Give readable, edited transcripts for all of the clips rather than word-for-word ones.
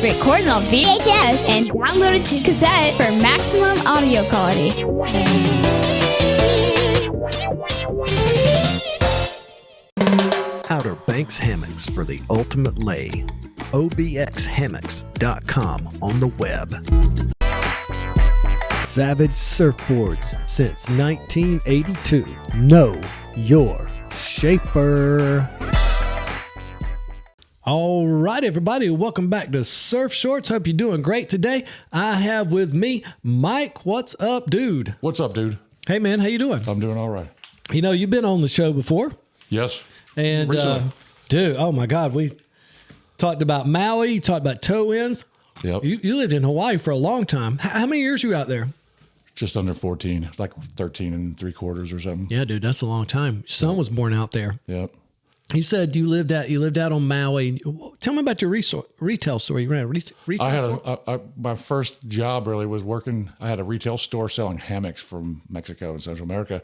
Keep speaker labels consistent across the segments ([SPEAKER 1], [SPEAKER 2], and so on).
[SPEAKER 1] recorded on VHS, and downloaded to cassette for maximum audio quality.
[SPEAKER 2] Outer Banks Hammocks for the ultimate lay. obxhammocks.com on the web. Savage Surfboards since 1982. Know your shaper. All right, everybody, welcome back to Surf Shorts. Hope you're doing great today. I have with me Mike. What's up, dude?
[SPEAKER 3] What's up, dude?
[SPEAKER 2] Hey, man, how you doing?
[SPEAKER 3] I'm doing all right.
[SPEAKER 2] You know, you've been on the show before.
[SPEAKER 3] Yes.
[SPEAKER 2] And, dude, oh my God, we talked about Maui, talked about toe ends.
[SPEAKER 3] Yep.
[SPEAKER 2] You lived in Hawaii for a long time. How many years were you out there?
[SPEAKER 3] Just under 14, like 13 and 3/4 or something.
[SPEAKER 2] Yeah, dude, that's a long time. Your son was born out there.
[SPEAKER 3] Yep.
[SPEAKER 2] You said you lived out on Maui. Tell me about your retail store. You ran a retail store?
[SPEAKER 3] My first job really was working. I had a retail store selling hammocks from Mexico and Central America.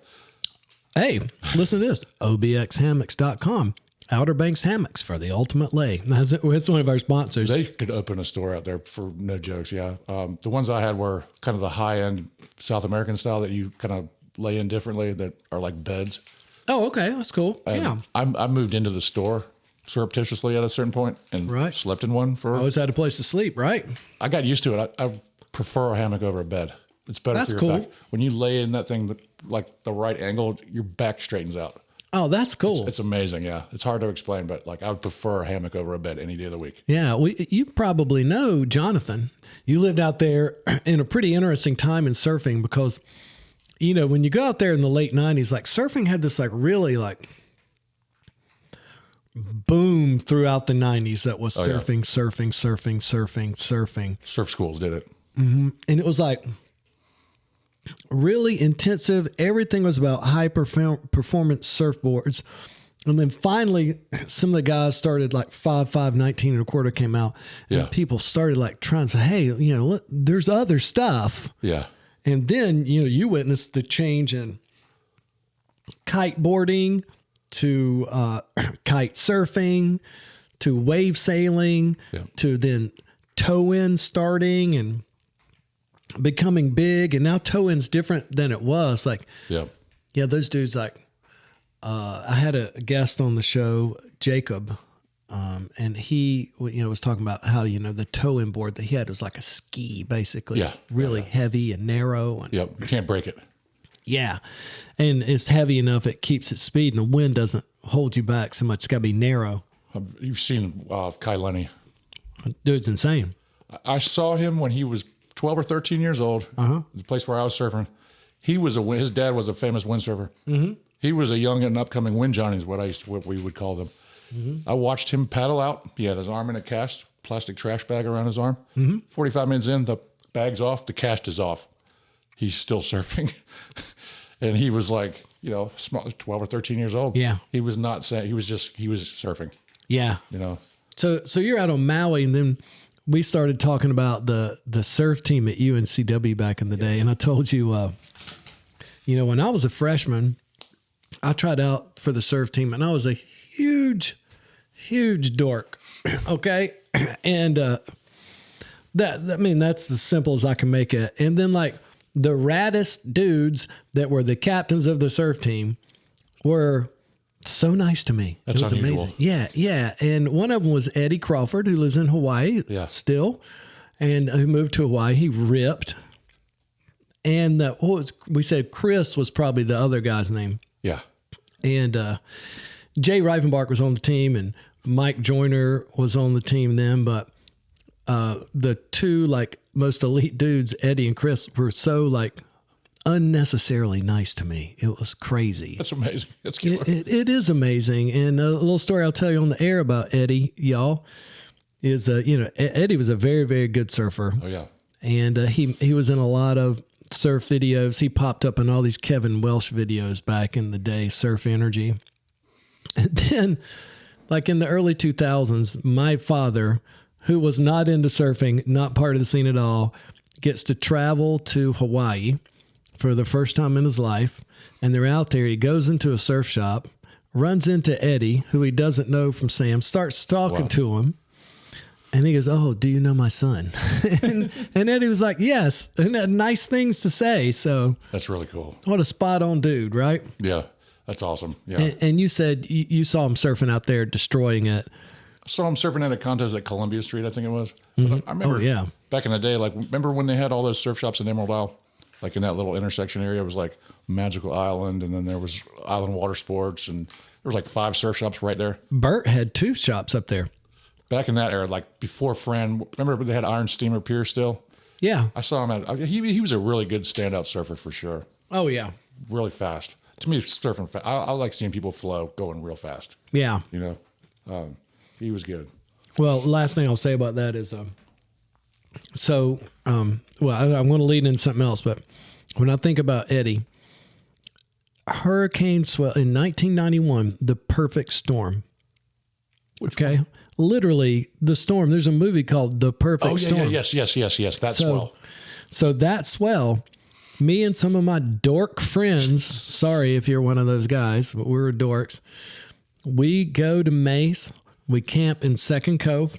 [SPEAKER 2] Hey, listen to this. obxhammocks.com. Outer Banks Hammocks for the ultimate lay. That's one of our sponsors.
[SPEAKER 3] They could open a store out there for no jokes, yeah. The ones I had were kind of the high-end South American style that you kind of lay in differently that are like beds.
[SPEAKER 2] Oh, okay. That's cool.
[SPEAKER 3] And
[SPEAKER 2] yeah.
[SPEAKER 3] I moved into the store surreptitiously at a certain point and slept in one for...
[SPEAKER 2] Always had a place to sleep, right?
[SPEAKER 3] I got used to it. I prefer a hammock over a bed. It's better
[SPEAKER 2] That's
[SPEAKER 3] for your
[SPEAKER 2] cool.
[SPEAKER 3] back. When you lay in that thing, like the right angle, your back straightens out.
[SPEAKER 2] Oh, that's cool.
[SPEAKER 3] It's amazing, yeah. It's hard to explain, but like I would prefer a hammock over a bed any day of the week.
[SPEAKER 2] Yeah, you probably know Jonathan. You lived out there in a pretty interesting time in surfing because, you know, when you go out there in the late 90s, like surfing had this like really like boom throughout the 90s that was surfing.
[SPEAKER 3] Surf schools did it.
[SPEAKER 2] Mm-hmm. And it was like really intensive. Everything was about high performance surfboards. And then finally, some of the guys started like 5.5, 19 1/4 came out. And people started like trying to say, hey, you know, look, there's other stuff.
[SPEAKER 3] Yeah.
[SPEAKER 2] And then, you know, you witnessed the change in kiteboarding to kite surfing to wave sailing to then toe-in starting and becoming big. And now toe-in's different than it was. Like, those dudes like, I had a guest on the show, Jacob, and he, was talking about how, the toe-in board that he had was like a ski, basically, really heavy and narrow. And,
[SPEAKER 3] you can't break it.
[SPEAKER 2] Yeah, and it's heavy enough it keeps its speed, and the wind doesn't hold you back so much. It's got to be narrow.
[SPEAKER 3] You've seen Kai Lenny.
[SPEAKER 2] Dude's insane.
[SPEAKER 3] I saw him when he was 12 or 13 years old. The place where I was surfing. His dad was a famous windsurfer. Mm-hmm. He was a young and upcoming wind Johnny is what we would call them. Mm-hmm. I watched him paddle out. He had his arm in a cast, plastic trash bag around his arm. Mm-hmm. 45 minutes in, the bag's off, the cast is off. He's still surfing. And he was like, 12 or 13 years old. Yeah. He was not saying, he was surfing.
[SPEAKER 2] Yeah. So you're out on Maui, and then we started talking about the surf team at UNCW back in the day. And I told you, when I was a freshman, I tried out for the surf team, and I was a huge dork. Okay. And, that's as simple as I can make it. And then like the raddest dudes that were the captains of the surf team were so nice to me.
[SPEAKER 3] That's
[SPEAKER 2] it was
[SPEAKER 3] unusual.
[SPEAKER 2] Amazing. Yeah. And one of them was Eddie Crawford, who lives in Hawaii still, and who moved to Hawaii. He ripped. And we said Chris was probably the other guy's name.
[SPEAKER 3] Yeah.
[SPEAKER 2] And Jay Reifenbach was on the team, and Mike Joyner was on the team then. But the two like most elite dudes, Eddie and Chris, were so like unnecessarily nice to me. It was crazy.
[SPEAKER 3] That's amazing. That's cute.
[SPEAKER 2] It is amazing. And a little story I'll tell you on the air about Eddie, y'all, is Eddie was a very, very good surfer.
[SPEAKER 3] Oh yeah.
[SPEAKER 2] And he was in a lot of surf videos. He popped up in all these Kevin Welsh videos back in the day, Surf Energy. And then, like in the early 2000s, my father, who was not into surfing, not part of the scene at all, gets to travel to Hawaii for the first time in his life. And they're out there. He goes into a surf shop, runs into Eddie, who he doesn't know from Sam, starts talking to him. And he goes, "Oh, do you know my son?" and Eddie was like, "Yes," and had nice things to say. So
[SPEAKER 3] that's really cool.
[SPEAKER 2] What a spot on dude, right?
[SPEAKER 3] Yeah, that's awesome. Yeah.
[SPEAKER 2] And you said you saw him surfing out there, destroying it.
[SPEAKER 3] So I'm surfing at a contest at Columbia Street, I think it was.
[SPEAKER 2] Mm-hmm.
[SPEAKER 3] I remember
[SPEAKER 2] yeah.
[SPEAKER 3] back in the day, like, remember when they had all those surf shops in Emerald Isle? Like in that little intersection area, it was like Magical Island, and then there was Island Water Sports, and there was like 5 surf shops right there.
[SPEAKER 2] Bert had 2 shops up there.
[SPEAKER 3] Back in that era, like before Fran, remember they had Iron Steamer Pier still?
[SPEAKER 2] Yeah.
[SPEAKER 3] I saw him he was a really good standout surfer for sure.
[SPEAKER 2] Oh, yeah.
[SPEAKER 3] Really fast. To me, surfing fast. I like seeing people flow going real fast.
[SPEAKER 2] Yeah.
[SPEAKER 3] You know, he was good.
[SPEAKER 2] Well, last thing I'll say about that is, I'm going to lead into something else, but when I think about Eddie, Hurricane Swell in 1991, the perfect storm. Okay. One? Literally the storm. There's a movie called The Perfect Storm.
[SPEAKER 3] Yes. That's swell.
[SPEAKER 2] So that swell, me and some of my dork friends, sorry if you're one of those guys, but we were dorks. We go to Mace. We camp in Second Cove.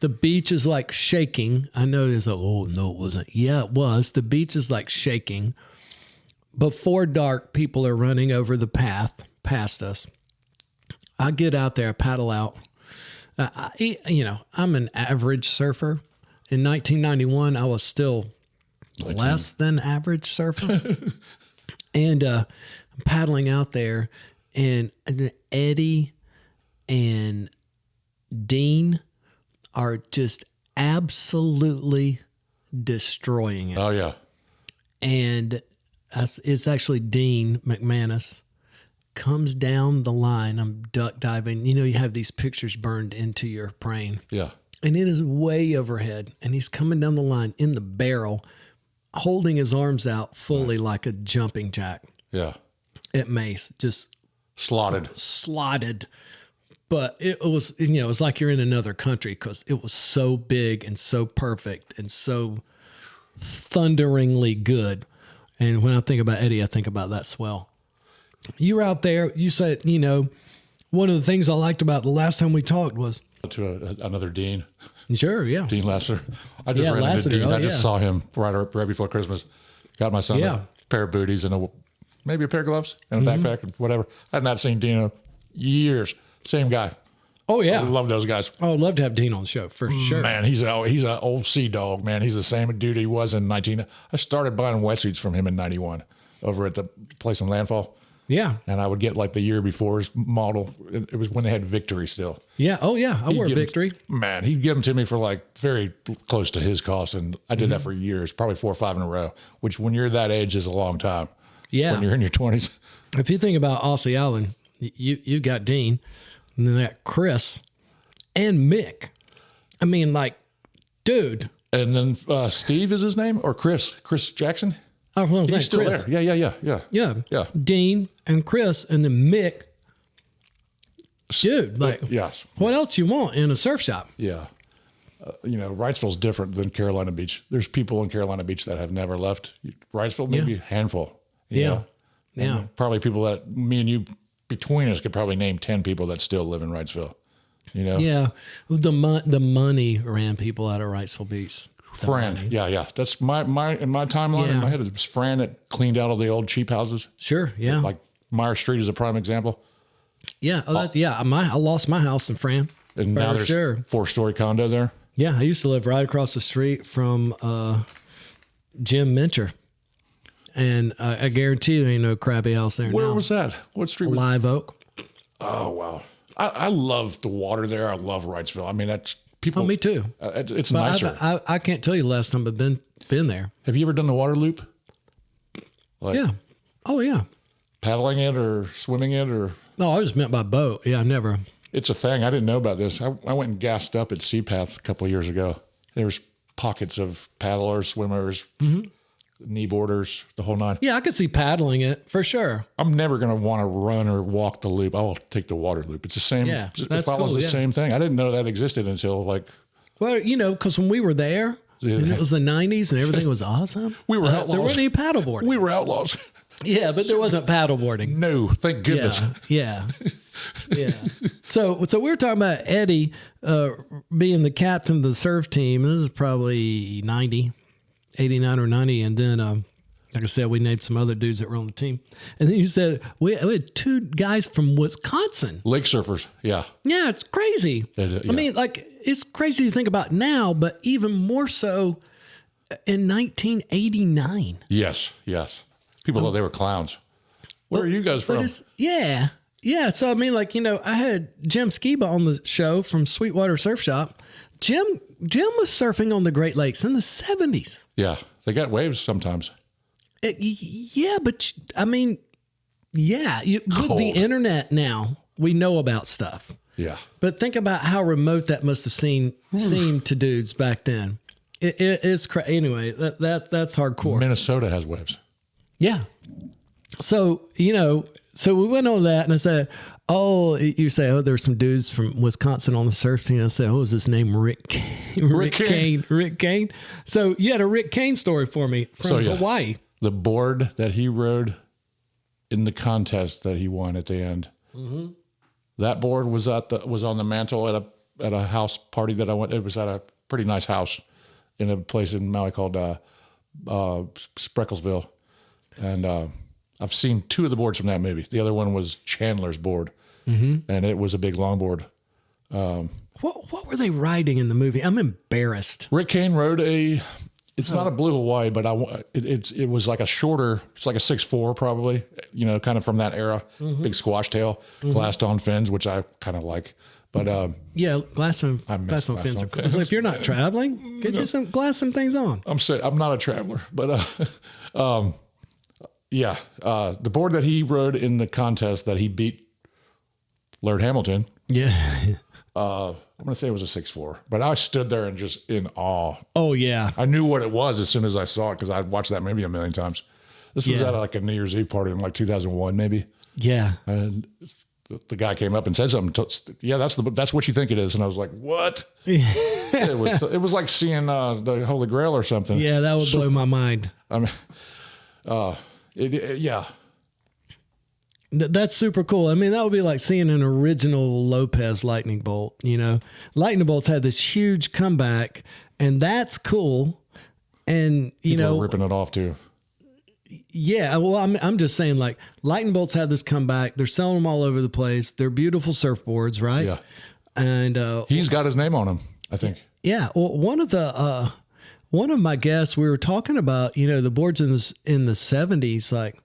[SPEAKER 2] The beach is like shaking. I know there's oh, no, it wasn't. Yeah, it was. The beach is like shaking. Before dark, people are running over the path past us. I get out there, I paddle out. I'm an average surfer. In 1991, I was still less than average surfer. And I'm paddling out there, and Eddie and Dean are just absolutely destroying it.
[SPEAKER 3] Oh, yeah.
[SPEAKER 2] And it's actually Dean McManus comes down the line. I'm duck diving. You know, you have these pictures burned into your brain.
[SPEAKER 3] Yeah.
[SPEAKER 2] And it is way overhead. And he's coming down the line in the barrel, holding his arms out fully like a jumping jack.
[SPEAKER 3] Yeah.
[SPEAKER 2] At Mace, just slotted. But it was, it was like you're in another country because it was so big and so perfect and so thunderingly good. And when I think about Eddie, I think about that swell. You were out there. You said, one of the things I liked about the last time we talked was
[SPEAKER 3] to another Dean.
[SPEAKER 2] Sure, yeah.
[SPEAKER 3] Dean Lassiter. I just ran into Dean. I just saw him right before Christmas. Got my son a pair of booties and maybe a pair of gloves and a backpack and whatever. I had not seen Dean in years. Same guy.
[SPEAKER 2] Oh, yeah.
[SPEAKER 3] I love those guys.
[SPEAKER 2] Oh, I'd love to have Dean on the show, for sure.
[SPEAKER 3] Man, he's an old sea dog, man. He's the same dude he was in 19... I started buying wetsuits from him in 91 over at the place in Landfall.
[SPEAKER 2] Yeah.
[SPEAKER 3] And I would get like the year before's model. It was when they had Victory still.
[SPEAKER 2] Yeah. Oh, yeah. I wore Victory.
[SPEAKER 3] Man, he'd give them to me for like very close to his cost. And I did that for years, probably 4 or 5 in a row, which when you're that age is a long time.
[SPEAKER 2] Yeah.
[SPEAKER 3] When you're in your 20s.
[SPEAKER 2] If you think about Aussie Island, you got Dean, and then that Chris and Mick. I mean, like, dude.
[SPEAKER 3] And then Steve is his name, or Chris Jackson?
[SPEAKER 2] Oh, well,
[SPEAKER 3] he's still
[SPEAKER 2] Chris.
[SPEAKER 3] there. Yeah.
[SPEAKER 2] Dean and Chris and then Mick. Dude, like,
[SPEAKER 3] yes.
[SPEAKER 2] What else you want in a surf shop?
[SPEAKER 3] Yeah. Wrightsville's different than Carolina Beach. There's people in Carolina Beach that have never left. Wrightsville, maybe a handful. You know?
[SPEAKER 2] Yeah.
[SPEAKER 3] Probably people that me and you, between us, could probably name 10 people that still live in Wrightsville.
[SPEAKER 2] Yeah. The money ran people out of Wrightsville Beach.
[SPEAKER 3] Fran. Yeah. That's in my timeline in my head. It was Fran that cleaned out all the old cheap houses.
[SPEAKER 2] Sure. Yeah.
[SPEAKER 3] Like Meyer Street is a prime example.
[SPEAKER 2] Yeah. I lost my house in Fran.
[SPEAKER 3] And now there's 4-story condo there.
[SPEAKER 2] Yeah. I used to live right across the street from Jim Mincher. And I guarantee there ain't no crappy house there.
[SPEAKER 3] Where was that? What street was that?
[SPEAKER 2] Live Oak.
[SPEAKER 3] Oh, wow. I love the water there. I love Wrightsville. I mean, that's people.
[SPEAKER 2] Oh, me too.
[SPEAKER 3] It's
[SPEAKER 2] but
[SPEAKER 3] nicer.
[SPEAKER 2] I can't tell you the last time I've been there.
[SPEAKER 3] Have you ever done the water loop?
[SPEAKER 2] Yeah. Oh, yeah.
[SPEAKER 3] Paddling it or swimming it or?
[SPEAKER 2] No, I just meant by boat. Yeah, never.
[SPEAKER 3] It's a thing. I didn't know about this. I went and gassed up at Sea Path a couple of years ago. There's pockets of paddlers, swimmers, knee boarders, the whole nine.
[SPEAKER 2] Yeah, I could see paddling it for sure.
[SPEAKER 3] I'm never going to want to run or walk the loop. I'll take the water loop. It's the same.
[SPEAKER 2] Yeah,
[SPEAKER 3] it follows the same thing. I didn't know that existed until
[SPEAKER 2] Well, because when we were there, and it was the 90s and everything was awesome.
[SPEAKER 3] We were outlaws.
[SPEAKER 2] There wasn't any paddleboarding.
[SPEAKER 3] We were outlaws.
[SPEAKER 2] Yeah, but there wasn't paddleboarding.
[SPEAKER 3] No, thank goodness.
[SPEAKER 2] Yeah. Yeah. So we were talking about Eddie being the captain of the surf team. This is probably 89 or 90. And then, like I said, we named some other dudes that were on the team. And then you said we had 2 guys from Wisconsin.
[SPEAKER 3] Lake surfers. Yeah.
[SPEAKER 2] Yeah, it's crazy.
[SPEAKER 3] Yeah.
[SPEAKER 2] I mean, like, it's crazy to think about now, but even more so in 1989.
[SPEAKER 3] Yes. People thought they were clowns. Where are you guys from?
[SPEAKER 2] Yeah. So, I mean, like, I had Jim Skiba on the show from Sweetwater Surf Shop. Jim was surfing on the Great Lakes in the 70s.
[SPEAKER 3] Yeah. They got waves sometimes.
[SPEAKER 2] Yeah, but I mean, with the internet now, we know about stuff.
[SPEAKER 3] Yeah.
[SPEAKER 2] But think about how remote that must have seemed to dudes back then. It is crazy. Anyway, that's hardcore.
[SPEAKER 3] Minnesota has waves.
[SPEAKER 2] Yeah. So, so we went on that and I said, you say, there's some dudes from Wisconsin on the surf team. I said, is his name? Rick Kane. Rick Kane. So you had a Rick Kane story for me from Hawaii.
[SPEAKER 3] The board that he rode in the contest that he won at the end. Mm-hmm. That board was on the mantle at a house party that I went. It was at a pretty nice house in a place in Maui called Sprecklesville, and I've seen 2 of the boards from that movie. The other one was Chandler's board, and it was a big longboard.
[SPEAKER 2] What were they riding in the movie? I'm embarrassed.
[SPEAKER 3] Rick Kane rode it's not a Blue Hawaii, but it was like a shorter, it's like a 6'4" probably, kind of from that era, big squash tail, glassed on fins, which I kind of like. But
[SPEAKER 2] glass on fins are cool. So if you're not traveling, get you some things on.
[SPEAKER 3] I'm not a traveler, but the board that he rode in the contest that he beat Laird Hamilton.
[SPEAKER 2] Yeah.
[SPEAKER 3] I'm going to say it was a 6'4", but I stood there and just in awe.
[SPEAKER 2] Oh, yeah.
[SPEAKER 3] I knew what it was as soon as I saw it because I'd watched that movie a million times. This was at like a New Year's Eve party in like 2001, maybe.
[SPEAKER 2] Yeah.
[SPEAKER 3] And the guy came up and said something. That's what you think it is. And I was like, what? It was like seeing the Holy Grail or something.
[SPEAKER 2] Yeah, that would blow my mind.
[SPEAKER 3] I mean, yeah.
[SPEAKER 2] That's super cool. I mean, that would be like seeing an original Lopez lightning bolt. Lightning bolts had this huge comeback, and that's cool. And
[SPEAKER 3] People are ripping it off too.
[SPEAKER 2] Yeah, well, I'm just saying, like, lightning bolts had this comeback. They're selling them all over the place. They're beautiful surfboards, right?
[SPEAKER 3] Yeah.
[SPEAKER 2] And
[SPEAKER 3] he's got his name on them, I think.
[SPEAKER 2] Yeah. Well, one of my guests, we were talking about, the boards in the 70s, like.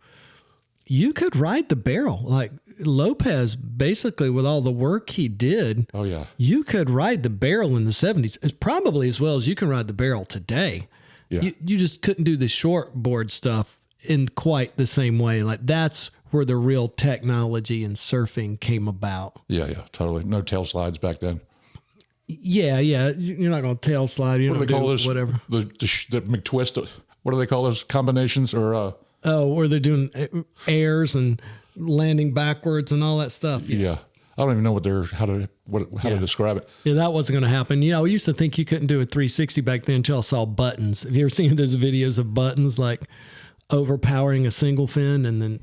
[SPEAKER 2] You could ride the barrel. Like Lopez, basically, with all the work he did.
[SPEAKER 3] Oh, yeah.
[SPEAKER 2] You could ride the barrel in the 70s. It's probably as well as you can ride the barrel today.
[SPEAKER 3] Yeah.
[SPEAKER 2] You just couldn't do the short board stuff in quite the same way. Like that's where the real technology in surfing came about.
[SPEAKER 3] Yeah, totally. No tail slides back then.
[SPEAKER 2] Yeah. You're not going to tail slide.
[SPEAKER 3] What do they call those? Whatever. The McTwist. What do they call those combinations? Or
[SPEAKER 2] where they're doing airs and landing backwards and all that stuff.
[SPEAKER 3] Yeah. I don't even know how to describe it.
[SPEAKER 2] Yeah, that wasn't going to happen. We used to think you couldn't do a 360 back then until I saw buttons. Have you ever seen those videos of buttons like overpowering a single fin and then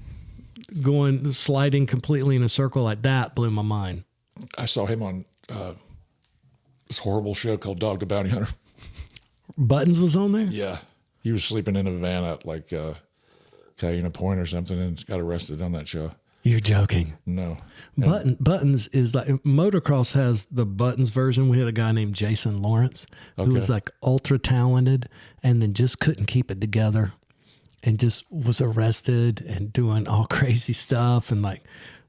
[SPEAKER 2] sliding completely in a circle like that? Blew my mind.
[SPEAKER 3] I saw him on this horrible show called Dog the Bounty Hunter.
[SPEAKER 2] Buttons was on there?
[SPEAKER 3] Yeah. He was sleeping in a van at like Cayena Point or something and got arrested on that show.
[SPEAKER 2] You're joking.
[SPEAKER 3] No.
[SPEAKER 2] Buttons is like motocross has the Buttons version. We had a guy named Jason Lawrence who was like ultra talented and then just couldn't keep it together and just was arrested and doing all crazy stuff and like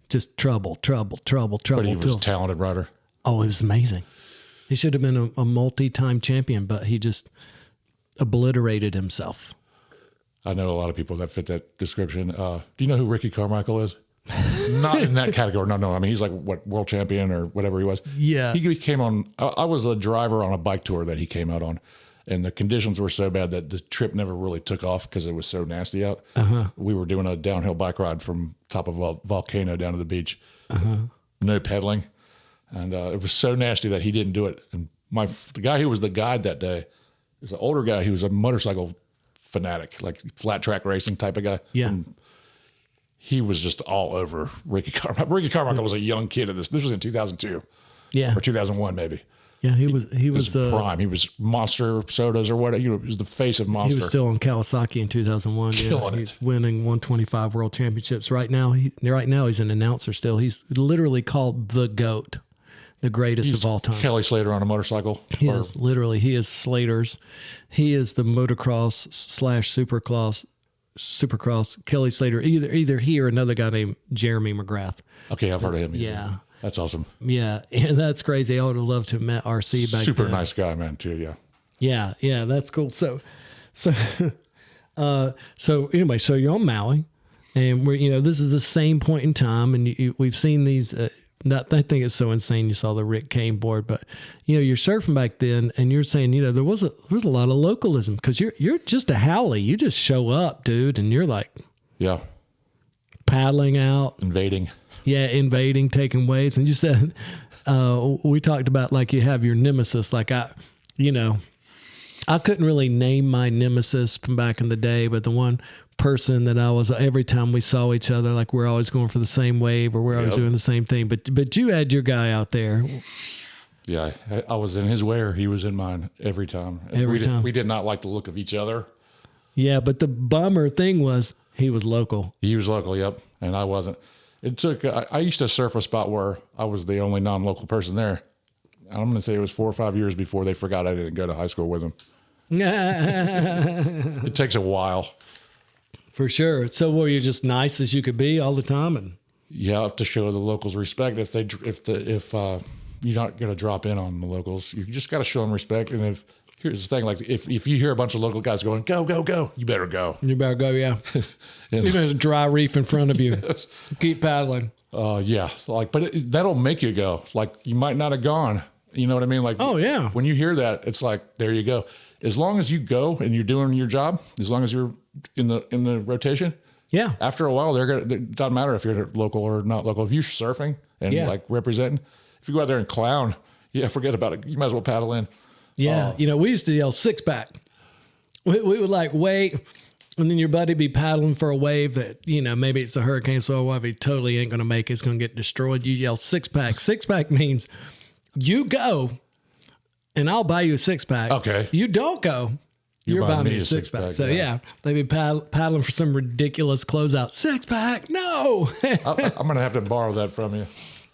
[SPEAKER 2] just trouble. But
[SPEAKER 3] he was a talented rider.
[SPEAKER 2] Oh, it was amazing. He should have been a multi-time champion, but he just obliterated himself.
[SPEAKER 3] I know a lot of people that fit that description. Do you know who Ricky Carmichael is? Not in that category. No. I mean, he's like world champion or whatever he was.
[SPEAKER 2] Yeah.
[SPEAKER 3] He came on. I was a driver on a bike tour that he came out on, and the conditions were so bad that the trip never really took off because it was so nasty out. We were doing a downhill bike ride from top of a volcano down to the beach. No pedaling, and it was so nasty that he didn't do it. And the guy who was the guide that day is an older guy. He was a motorcycle fanatic, like flat track racing type of guy.
[SPEAKER 2] Yeah.
[SPEAKER 3] And he was just all over Ricky Carmichael. Ricky Carmichael was a young kid at this. This was in 2002.
[SPEAKER 2] Yeah.
[SPEAKER 3] Or 2001 maybe.
[SPEAKER 2] Yeah, he was
[SPEAKER 3] prime. He was Monster Sodas or what? He was the face of Monster.
[SPEAKER 2] He was still on Kawasaki in 2001.
[SPEAKER 3] Killing
[SPEAKER 2] He's
[SPEAKER 3] it.
[SPEAKER 2] winning 125 World Championships right now. He's an announcer still. He's literally called the GOAT, the greatest of all time.
[SPEAKER 3] Kelly Slater on a motorcycle.
[SPEAKER 2] He is Slater's. He is the motocross / supercross Kelly Slater. Either he or another guy named Jeremy McGrath.
[SPEAKER 3] Okay, I've heard of him.
[SPEAKER 2] Yeah.
[SPEAKER 3] That's awesome.
[SPEAKER 2] Yeah, and that's crazy. I would have loved to have met RC back
[SPEAKER 3] Super
[SPEAKER 2] then.
[SPEAKER 3] nice guy, man, too, yeah.
[SPEAKER 2] Yeah, that's cool. So anyway, so you're on Maui, and we're this is the same point in time, and we've seen these. I think it's so insane. You saw the Rick Kane board, but you're surfing back then, and you're saying there was a lot of localism because you're just a Howley. You just show up, dude, and you're like,
[SPEAKER 3] yeah,
[SPEAKER 2] paddling out,
[SPEAKER 3] invading.
[SPEAKER 2] Yeah, invading, taking waves. And you said, we talked about like you have your nemesis. Like I couldn't really name my nemesis from back in the day, but the one person that I was, every time we saw each other, like we're always going for the same wave or we're always doing the same thing. But you had your guy out there.
[SPEAKER 3] Yeah, I was in his way or he was in mine every time. We did not like the look of each other.
[SPEAKER 2] Yeah, but the bummer thing was he was local.
[SPEAKER 3] He was local, yep, and I wasn't. It took, I used to surf a spot where I was the only non-local person there. I'm going to say it was 4 or 5 years before they forgot I didn't go to high school with them. It takes a while.
[SPEAKER 2] For sure. So were you just nice as you could be all the time? And
[SPEAKER 3] you have to show the locals respect. If you're not going to drop in on the locals, you just got to show them respect. And here's the thing, like if you hear a bunch of local guys going, go, go, go, you better go.
[SPEAKER 2] You better go, yeah. Even there's a dry reef in front of you. Yes. Keep paddling.
[SPEAKER 3] Yeah. But that'll make you go. Like you might not have gone. You know what I mean? Like,
[SPEAKER 2] oh yeah.
[SPEAKER 3] When you hear that, it's like, there you go. As long as you go and you're doing your job, as long as you're in the rotation.
[SPEAKER 2] Yeah.
[SPEAKER 3] After a while, it doesn't matter if you're local or not local. If you're surfing and like representing, if you go out there and clown, forget about it. You might as well paddle in.
[SPEAKER 2] Yeah. We used to yell 6-pack. We would like wait, and then your buddy be paddling for a wave that, maybe it's a hurricane, so wave he totally ain't going to make it. It's going to get destroyed. You yell 6-pack. 6-pack means you go, and I'll buy you a 6-pack.
[SPEAKER 3] Okay.
[SPEAKER 2] You don't go, you're buying me a 6-pack. So they be paddling for some ridiculous closeout. 6-pack, no.
[SPEAKER 3] I'm going to have to borrow that from you.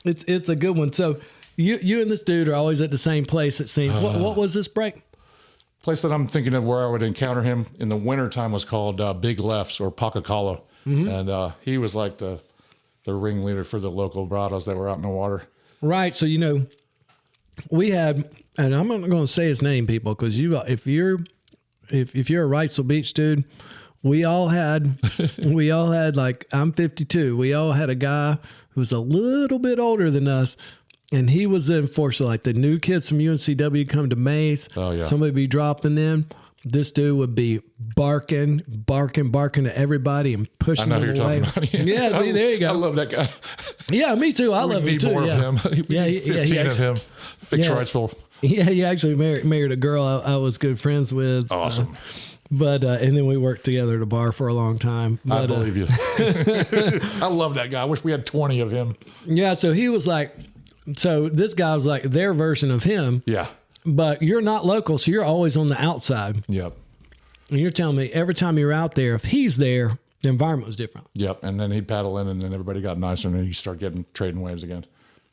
[SPEAKER 2] It's a good one. So you and this dude are always at the same place, it seems. What was this break?
[SPEAKER 3] Place that I'm thinking of where I would encounter him in the wintertime was called Big Lefts or Pakakalo. Mm-hmm. And he was like the ringleader for the local brados that were out in the water.
[SPEAKER 2] Right. So, we had, and I'm not going to say his name, people, because if you're a Wrightsville Beach dude, we all had like, I'm 52. We all had a guy who was a little bit older than us. And he was the enforcer, like the new kids from UNCW come to Maze.
[SPEAKER 3] Oh, yeah.
[SPEAKER 2] Somebody be dropping in. This dude would be barking to everybody and pushing them away. I know who you're talking about. Yeah, see, there you go.
[SPEAKER 3] I love that guy.
[SPEAKER 2] Yeah, me too. I love him too.
[SPEAKER 3] More of him.
[SPEAKER 2] Yeah,
[SPEAKER 3] 15 of him. Fix Wrightsville.
[SPEAKER 2] Yeah, he actually married a girl I was good friends with.
[SPEAKER 3] Awesome.
[SPEAKER 2] And then we worked together at a bar for a long time.
[SPEAKER 3] I believe you. I love that guy. I wish we had 20 of him.
[SPEAKER 2] Yeah, so he was like, so this guy was like their version of him.
[SPEAKER 3] Yeah.
[SPEAKER 2] But you're not local, so you're always on the outside.
[SPEAKER 3] Yep.
[SPEAKER 2] And you're telling me every time you're out there, if he's there, the environment was different.
[SPEAKER 3] Yep. And then he'd paddle in, and then everybody got nicer, and then you start trading waves again.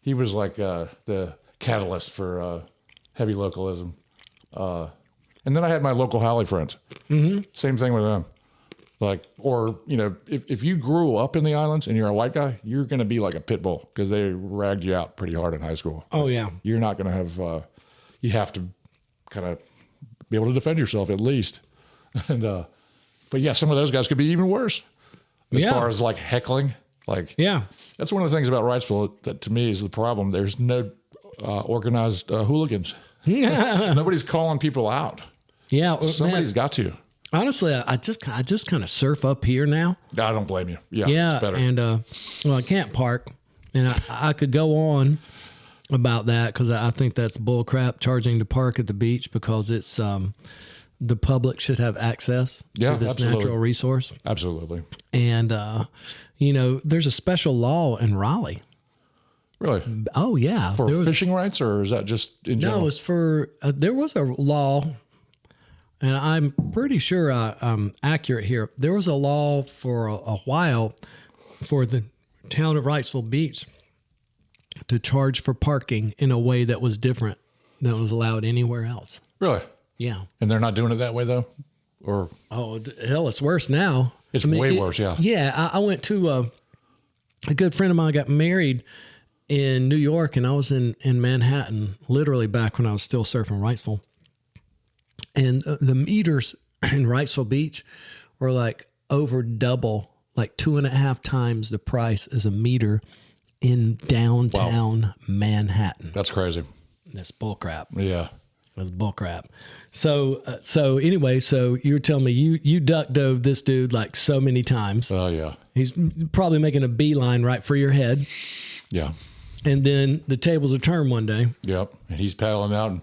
[SPEAKER 3] He was like the catalyst for heavy localism. And then I had my local Howley friends. Mm-hmm. Same thing with them. Like, or, if you grew up in the islands and you're a white guy, you're going to be like a pit bull because they ragged you out pretty hard in high school.
[SPEAKER 2] Oh, yeah.
[SPEAKER 3] You're not going to have, you have to kind of be able to defend yourself at least. And, but yeah, some of those guys could be even worse as far as like heckling. Like, that's one of the things about Wrightsville that to me is the problem. There's no organized hooligans. Nobody's calling people out.
[SPEAKER 2] Yeah.
[SPEAKER 3] Somebody's got to.
[SPEAKER 2] Honestly, I just kind of surf up here now.
[SPEAKER 3] I don't blame you. Yeah, it's better.
[SPEAKER 2] And I can't park, and I could go on about that because I think that's bull crap charging to park at the beach because it's the public should have access to this natural resource.
[SPEAKER 3] Absolutely.
[SPEAKER 2] And, there's a special law in Raleigh.
[SPEAKER 3] Really?
[SPEAKER 2] Oh, yeah.
[SPEAKER 3] For fishing rights, or is that just in general?
[SPEAKER 2] No, it's for, there was a law, and I'm pretty sure I'm accurate here. There was a law for a while for the town of Wrightsville Beach to charge for parking in a way that was different than was allowed anywhere else.
[SPEAKER 3] Really?
[SPEAKER 2] Yeah.
[SPEAKER 3] And they're not doing it that way, though? Or
[SPEAKER 2] oh, hell, it's worse now.
[SPEAKER 3] It's way worse, yeah.
[SPEAKER 2] Yeah, I went to a good friend of mine got married in New York, and I was in Manhattan, literally back when I was still surfing Wrightsville. And the meters in Wrightsville Beach were like over double, like 2.5 times the price as a meter in downtown Manhattan.
[SPEAKER 3] That's crazy.
[SPEAKER 2] That's bullcrap.
[SPEAKER 3] Yeah.
[SPEAKER 2] That's bullcrap. So anyway, so you were telling me you duck dove this dude like so many times.
[SPEAKER 3] Oh, yeah.
[SPEAKER 2] He's probably making a beeline right for your head.
[SPEAKER 3] Yeah.
[SPEAKER 2] And then the tables are turned one day.
[SPEAKER 3] Yep. And he's paddling out. And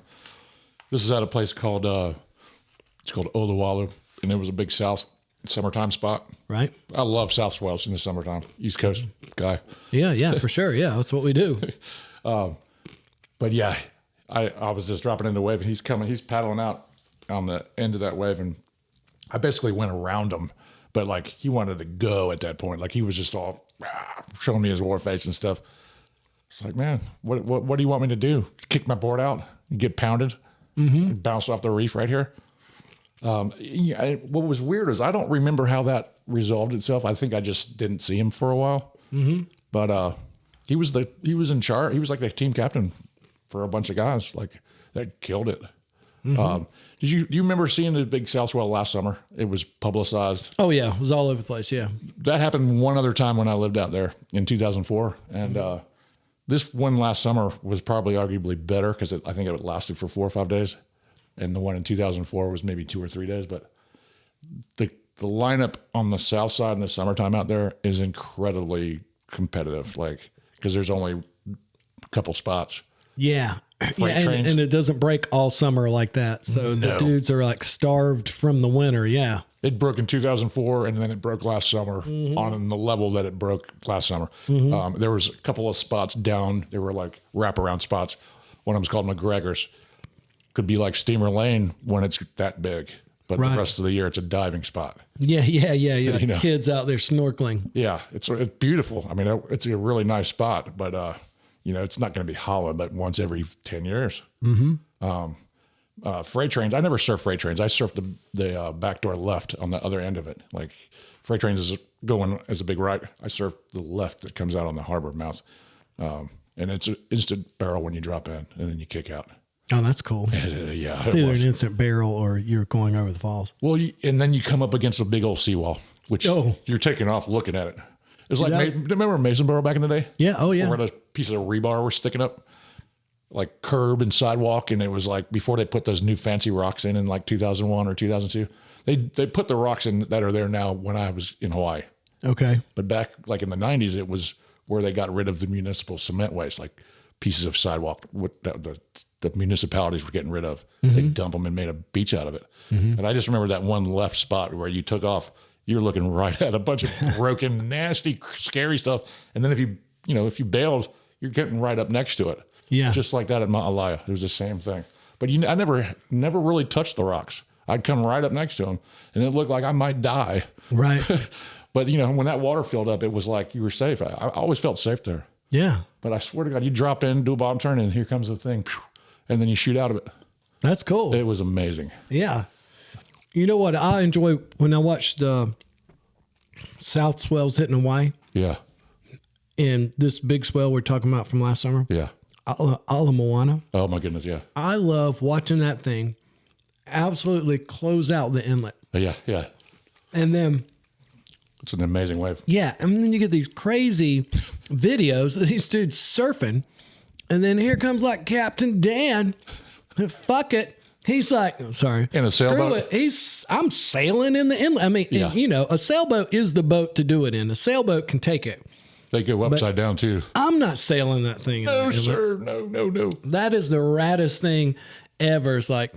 [SPEAKER 3] this is at a place called, it's called Oluwalu. And it was a big South summertime spot.
[SPEAKER 2] Right.
[SPEAKER 3] I love South Swells in the summertime. East Coast guy.
[SPEAKER 2] Yeah, for sure. Yeah, that's what we do.
[SPEAKER 3] But yeah, I was just dropping in the wave, and he's paddling out on the end of that wave. And I basically went around him, but like he wanted to go at that point. Like he was just all showing me his war face and stuff. It's like, man, what do you want me to do? Kick my board out and get pounded and bounce off the reef right here? What was weird is I don't remember how that resolved itself. I think I just didn't see him for a while. Mm-hmm. But he was in charge. He was like the team captain for a bunch of guys like that killed it. Mm-hmm. Do you remember seeing the big South Swell last summer? It was publicized.
[SPEAKER 2] Oh yeah, it was all over the place. Yeah,
[SPEAKER 3] that happened one other time when I lived out there in 2004, and this one last summer was probably arguably better because I think it lasted for 4 or 5 days, and the one in 2004 was maybe 2 or 3 days. But the lineup on the south side in the summertime out there is incredibly competitive, like because there's only a couple spots.
[SPEAKER 2] Yeah.
[SPEAKER 3] Freight trains.
[SPEAKER 2] And it doesn't break all summer like that. So the dudes are like starved from the winter. Yeah.
[SPEAKER 3] It broke in 2004, and then it broke last summer on the level that it broke last summer. There was a couple of spots down. They were like wraparound spots. One of them's called McGregor's. Could be like Steamer Lane when it's that big, but the rest of the year it's a diving spot.
[SPEAKER 2] Yeah. Like kids out there snorkeling.
[SPEAKER 3] Yeah, it's beautiful. I mean, it's a really nice spot, but it's not going to be hollow, but once every 10 years. Freight trains. I never surfed freight trains. I surfed the back door left on the other end of it. Like freight trains is going as a big right. I surfed the left that comes out on the harbor mouth. And it's an instant barrel when you drop in and then you kick out.
[SPEAKER 2] Oh, that's cool.
[SPEAKER 3] Yeah.
[SPEAKER 2] It's either an instant barrel or you're going over the falls.
[SPEAKER 3] Well, and then you come up against a big old seawall, which you're taking off looking at it. It's like, remember Masonboro back in the day?
[SPEAKER 2] Yeah. Oh, yeah.
[SPEAKER 3] Where those pieces of rebar were sticking up, like curb and sidewalk. And it was like before they put those new fancy rocks in like 2001 or 2002. They put the rocks in that are there now when I was in Hawaii. Okay. But back like in the 90s, it was where they got rid of the municipal cement waste, like pieces of sidewalk the municipalities were getting rid of. They dump them and made a beach out of it. And I just remember that one left spot where you took off. You're looking right at a bunch of broken, nasty, scary stuff. And then if you bailed, you're getting right up next to it. Yeah. Just like that at Mount Alaya. It was the same thing. But I never really touched the rocks. I'd come right up next to them, and it looked like I might die. Right. But, when that water filled up, it was like you were safe. I always felt safe there. Yeah. But I swear to God, you drop in, do a bottom turn, and here comes the thing. And then you shoot out of it.
[SPEAKER 2] That's cool.
[SPEAKER 3] It was amazing.
[SPEAKER 2] Yeah. You know what I enjoy when I watch the South swells hitting Hawaii? Yeah. And this big swell we're talking about from last summer? Yeah. Ala Moana.
[SPEAKER 3] Oh, my goodness, yeah.
[SPEAKER 2] I love watching that thing absolutely close out the inlet.
[SPEAKER 3] Yeah.
[SPEAKER 2] And then...
[SPEAKER 3] It's an amazing wave.
[SPEAKER 2] Yeah. And then you get these crazy videos of these dudes surfing. And then here comes like Captain Dan. Fuck it. He's like, sorry.
[SPEAKER 3] In a sailboat?
[SPEAKER 2] I'm sailing in the inlet. I mean, a sailboat is the boat to do it in. A sailboat can take it.
[SPEAKER 3] They go upside down too.
[SPEAKER 2] I'm not sailing that thing.
[SPEAKER 3] No, sir. No.
[SPEAKER 2] That is the raddest thing ever. It's like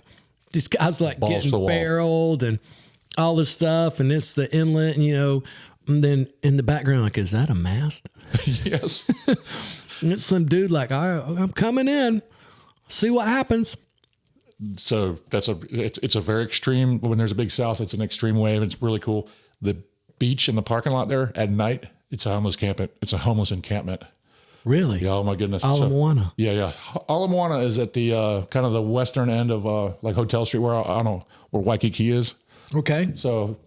[SPEAKER 2] these guys like
[SPEAKER 3] Balls to
[SPEAKER 2] getting
[SPEAKER 3] the wall.
[SPEAKER 2] barreled and all this stuff, and it's the inlet, and and then in the background, like, is that a mast?
[SPEAKER 3] Yes.
[SPEAKER 2] And it's some dude like, I'm coming in, see what happens.
[SPEAKER 3] So it's a very extreme. When there's a big south, it's an extreme wave. It's really cool. The beach in the parking lot there at night, it's a homeless campment. It's a homeless encampment.
[SPEAKER 2] Really?
[SPEAKER 3] Yeah, oh my goodness.
[SPEAKER 2] Ala Moana.
[SPEAKER 3] Yeah. Ala Moana is at the kind of the western end of like Hotel Street, where I don't know where Waikiki is.
[SPEAKER 2] Okay.
[SPEAKER 3] So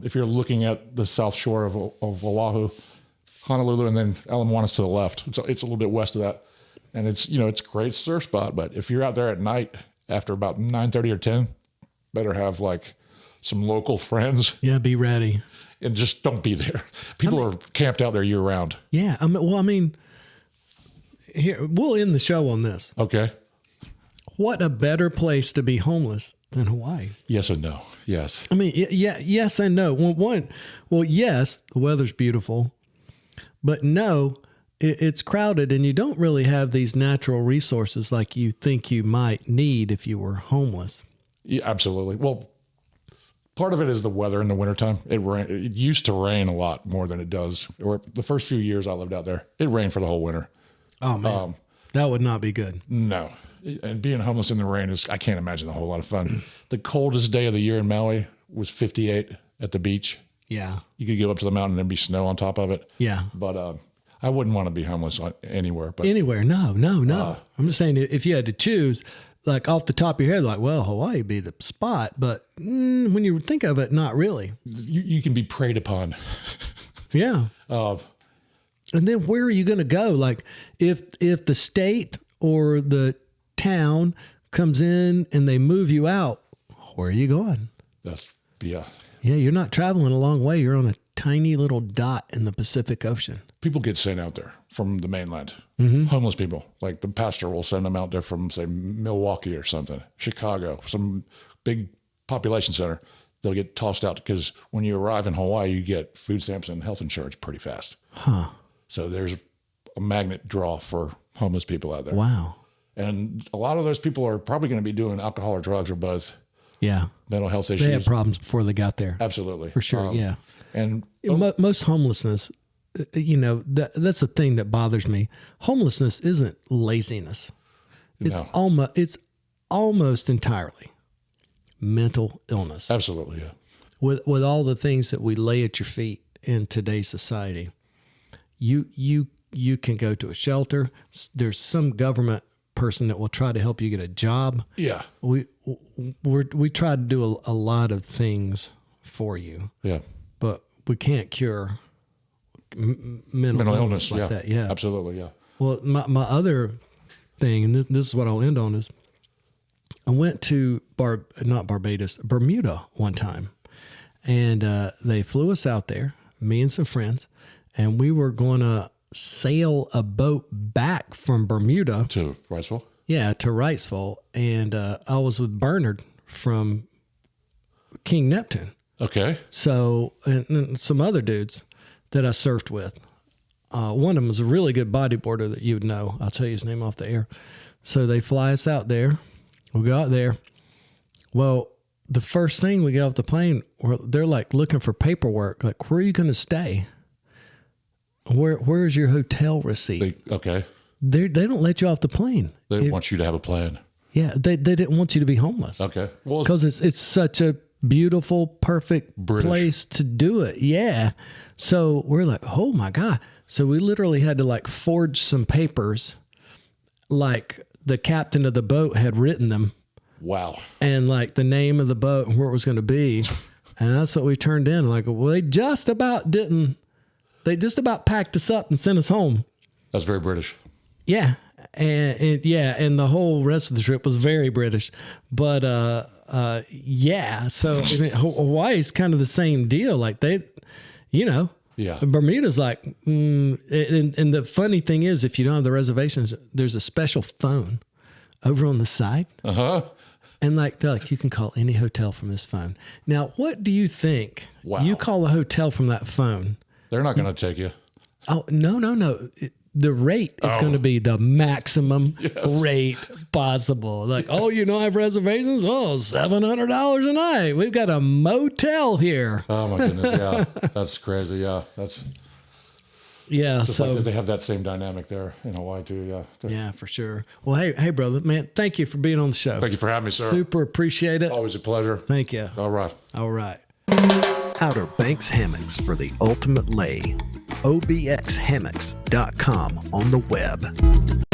[SPEAKER 3] if you're looking at the south shore of Oahu, Honolulu, and then Ala Moana's to the left. It's a little bit west of that, and it's it's a great surf spot. But if you're out there at night after about 9:30 or 10, better have like some local friends.
[SPEAKER 2] Yeah, be ready.
[SPEAKER 3] And just don't be there. People are camped out there year round.
[SPEAKER 2] Yeah. Here, we'll end the show on this.
[SPEAKER 3] Okay.
[SPEAKER 2] What a better place to be homeless than Hawaii.
[SPEAKER 3] Yes and no. Yes.
[SPEAKER 2] I mean, yes and no. Well, yes, the weather's beautiful, but no, it's crowded, and you don't really have these natural resources like you think you might need if you were homeless.
[SPEAKER 3] Yeah, absolutely. Well, part of it is the weather in the wintertime. It used to rain a lot more than it does. Or the first few years I lived out there, it rained for the whole winter.
[SPEAKER 2] Oh man, that would not be good.
[SPEAKER 3] No. And being homeless in the rain I can't imagine a whole lot of fun. The coldest day of the year in Maui was 58 at the beach.
[SPEAKER 2] Yeah.
[SPEAKER 3] You could go up to the mountain and there'd be snow on top of it.
[SPEAKER 2] Yeah.
[SPEAKER 3] But I wouldn't want to be homeless anywhere. But
[SPEAKER 2] Anywhere. No. I'm just saying, if you had to choose, like off the top of your head, like, well, Hawaii would be the spot. But when you think of it, not really.
[SPEAKER 3] you can be preyed upon.
[SPEAKER 2] Yeah. And then where are you going to go? Like if the state or the town comes in and they move you out, where are you going?
[SPEAKER 3] Yeah.
[SPEAKER 2] You're not traveling a long way. You're on a tiny little dot in the Pacific Ocean.
[SPEAKER 3] People get sent out there from the mainland. Homeless people, like the pastor will send them out there from, say, Milwaukee or something, Chicago, some big population center. They'll get tossed out because when you arrive in Hawaii, you get food stamps and health insurance pretty fast.
[SPEAKER 2] Huh.
[SPEAKER 3] So there's a magnet draw for homeless people out there.
[SPEAKER 2] Wow.
[SPEAKER 3] And a lot of those people are probably going to be doing alcohol or drugs or both.
[SPEAKER 2] Yeah.
[SPEAKER 3] Mental health issues.
[SPEAKER 2] They had problems before they got there.
[SPEAKER 3] Absolutely.
[SPEAKER 2] For sure. Yeah.
[SPEAKER 3] And
[SPEAKER 2] most homelessness, that's the thing that bothers me. Homelessness isn't laziness. It's almost entirely mental illness.
[SPEAKER 3] Absolutely. Yeah.
[SPEAKER 2] With all the things that we lay at your feet in today's society, you can go to a shelter. There's some government person that will try to help you get a job.
[SPEAKER 3] Yeah.
[SPEAKER 2] We try to do a lot of things for you.
[SPEAKER 3] Yeah.
[SPEAKER 2] But we can't cure mental illness like that. Yeah.
[SPEAKER 3] Absolutely. Yeah.
[SPEAKER 2] Well, my other thing, and this is what I'll end on, is I went to Bermuda one time, and they flew us out there, me and some friends, and we were going to sail a boat back from Bermuda
[SPEAKER 3] to Wrightsville.
[SPEAKER 2] Yeah, to Wrightsville, and I was with Bernard from King Neptune.
[SPEAKER 3] Okay.
[SPEAKER 2] So, and some other dudes that I surfed with. One of them was a really good bodyboarder that you would know. I'll tell you his name off the air. So they fly us out there. We go out there. Well, the first thing we get off the plane, they're like looking for paperwork. Like, where are you going to stay? Where's your hotel receipt?
[SPEAKER 3] Okay.
[SPEAKER 2] They don't let you off the plane.
[SPEAKER 3] They want you to have a plan.
[SPEAKER 2] Yeah, they didn't want you to be homeless.
[SPEAKER 3] Okay. Well,
[SPEAKER 2] because it's such a beautiful, perfect place to do it. Yeah. So we're like, oh my God. So we literally had to like forge some papers, like the captain of the boat had written them.
[SPEAKER 3] Wow.
[SPEAKER 2] And like the name of the boat and where it was going to be. And that's what we turned in. Like, well, they just about packed us up and sent us home.
[SPEAKER 3] That's very British.
[SPEAKER 2] Yeah. And the whole rest of the trip was very British. But yeah. So Hawaii's kind of the same deal. Like
[SPEAKER 3] Yeah.
[SPEAKER 2] Bermuda's like, and the funny thing is, if you don't have the reservations, there's a special phone over on the side.
[SPEAKER 3] Uh-huh.
[SPEAKER 2] And like, they're like, you can call any hotel from this phone. Now, what do you think?
[SPEAKER 3] Wow.
[SPEAKER 2] You call a hotel from that phone.
[SPEAKER 3] They're not going to take you.
[SPEAKER 2] Oh, no. the rate is going to be the maximum rate possible. Like, oh, I have reservations. Oh, $700 a night. We've got a motel here.
[SPEAKER 3] Oh my goodness. Yeah. That's crazy. Yeah. That's.
[SPEAKER 2] Yeah,
[SPEAKER 3] just so like they have that same dynamic there in Hawaii too. Yeah.
[SPEAKER 2] Yeah, for sure. Well, hey, brother, man, thank you for being on the show.
[SPEAKER 3] Thank you for having me, sir.
[SPEAKER 2] Super appreciate it.
[SPEAKER 3] Always a pleasure.
[SPEAKER 2] Thank you.
[SPEAKER 3] All right.
[SPEAKER 4] Outer Banks Hammocks for the ultimate lay. obxhammocks.com on the web.